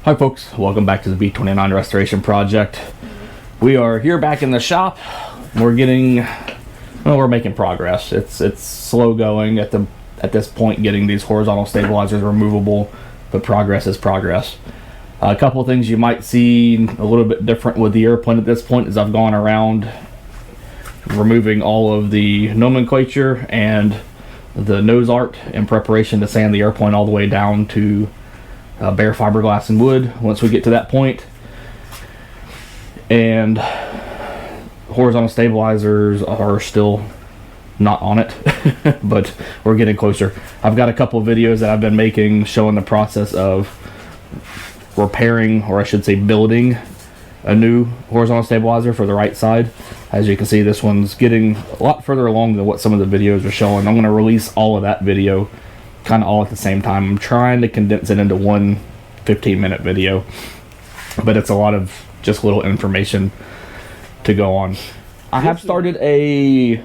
Hi folks, welcome back to the B29 restoration project. We are here back in the shop. We're making progress. It's slow going at this point, getting these horizontal stabilizers removable, but progress is progress. A couple of things you might see a little bit different with the airplane at this point is I've gone around removing all of the nomenclature and the nose art in preparation to sand the airplane all the way down to bare fiberglass and wood once we get to that point. And horizontal stabilizers are still not on it, but we're getting closer. I've got a couple of videos that I've been making showing the process of repairing, or I should say building, a new horizontal stabilizer for the right side. As you can see, this one's getting a lot further along than what some of the videos are showing. I'm going to release all of that video kind of all at the same time. I'm trying to condense it into one 15-minute video, but it's a lot of just little information to go on. I have started a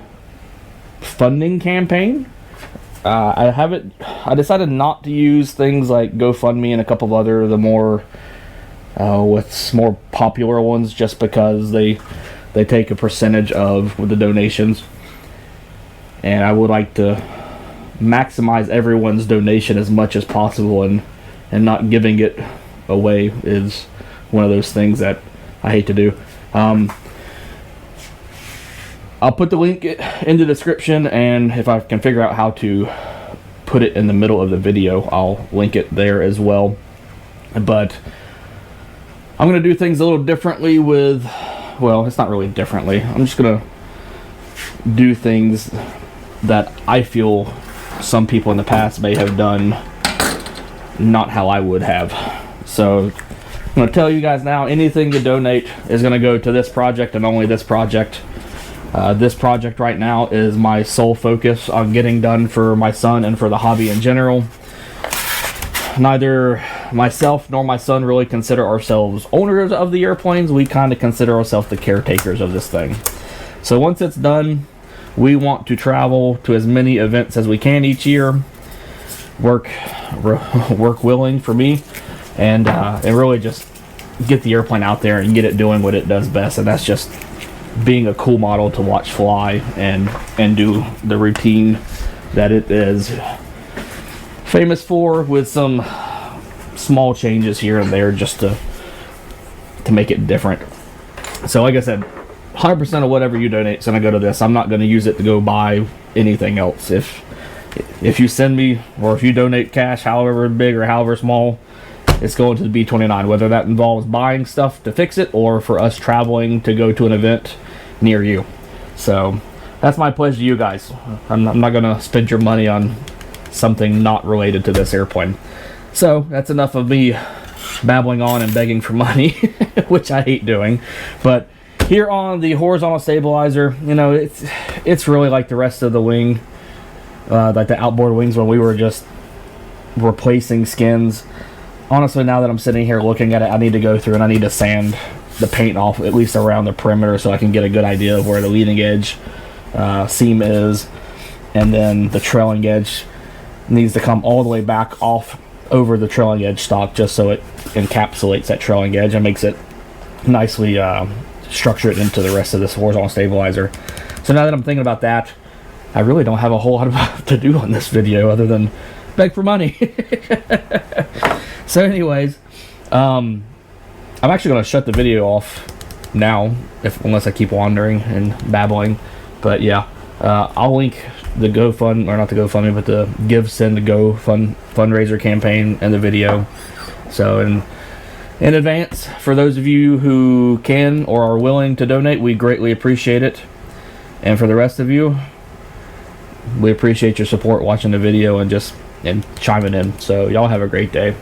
funding campaign. I decided not to use things like GoFundMe and a couple of other the more popular ones, just because they take a percentage of the donations, and I would like to maximize everyone's donation as much as possible, and not giving it away is one of those things that I hate to do. I'll put the link in the description, and if I can figure out how to put it in the middle of the video, I'll link it there as well. But I'm going to do things a little differently with, well, it's not really differently. I'm just going to do things that I feel some people in the past may have done not how I would have. So I'm going to tell you guys now, anything you donate is going to go to this project and only this project. This project right now is my sole focus on getting done for my son and for the hobby in general. Neither myself nor my son really consider ourselves owners of the airplanes. We kind of consider ourselves the caretakers of this thing. So once it's done, we want to travel to as many events as we can each year. Work willing for me, and really just get the airplane out there and get it doing what it does best, and that's just being a cool model to watch fly and do the routine that it is famous for, with some small changes here and there just to make it different. So like I said, 100% of whatever you donate is going to go to this. I'm not going to use it to go buy anything else. If you send me, or if you donate cash, however big or however small, it's going to the B29, whether that involves buying stuff to fix it or for us traveling to go to an event near you. So that's my pledge to you guys. I'm not going to spend your money on something not related to this airplane. So that's enough of me babbling on and begging for money, which I hate doing. But here on the horizontal stabilizer, you know, it's really like the rest of the wing, like the outboard wings when we were just replacing skins. Honestly, now that I'm sitting here looking at it, I need to go through and I need to sand the paint off, at least around the perimeter, so I can get a good idea of where the leading edge seam is, and then the trailing edge needs to come all the way back off over the trailing edge stock, just so it encapsulates that trailing edge and makes it nicely structure it into the rest of this horizontal stabilizer. So now that I'm thinking about that, I really don't have a whole lot to do on this video other than beg for money. So anyways, I'm actually going to shut the video off now, unless I keep wandering and babbling. But yeah, I'll link the GoFund, or not the GoFundMe, but the Give Send to Go fundraiser campaign in the video. So in advance, for those of you who can or are willing to donate, we greatly appreciate it. And for the rest of you, we appreciate your support watching the video and chiming in. So y'all have a great day.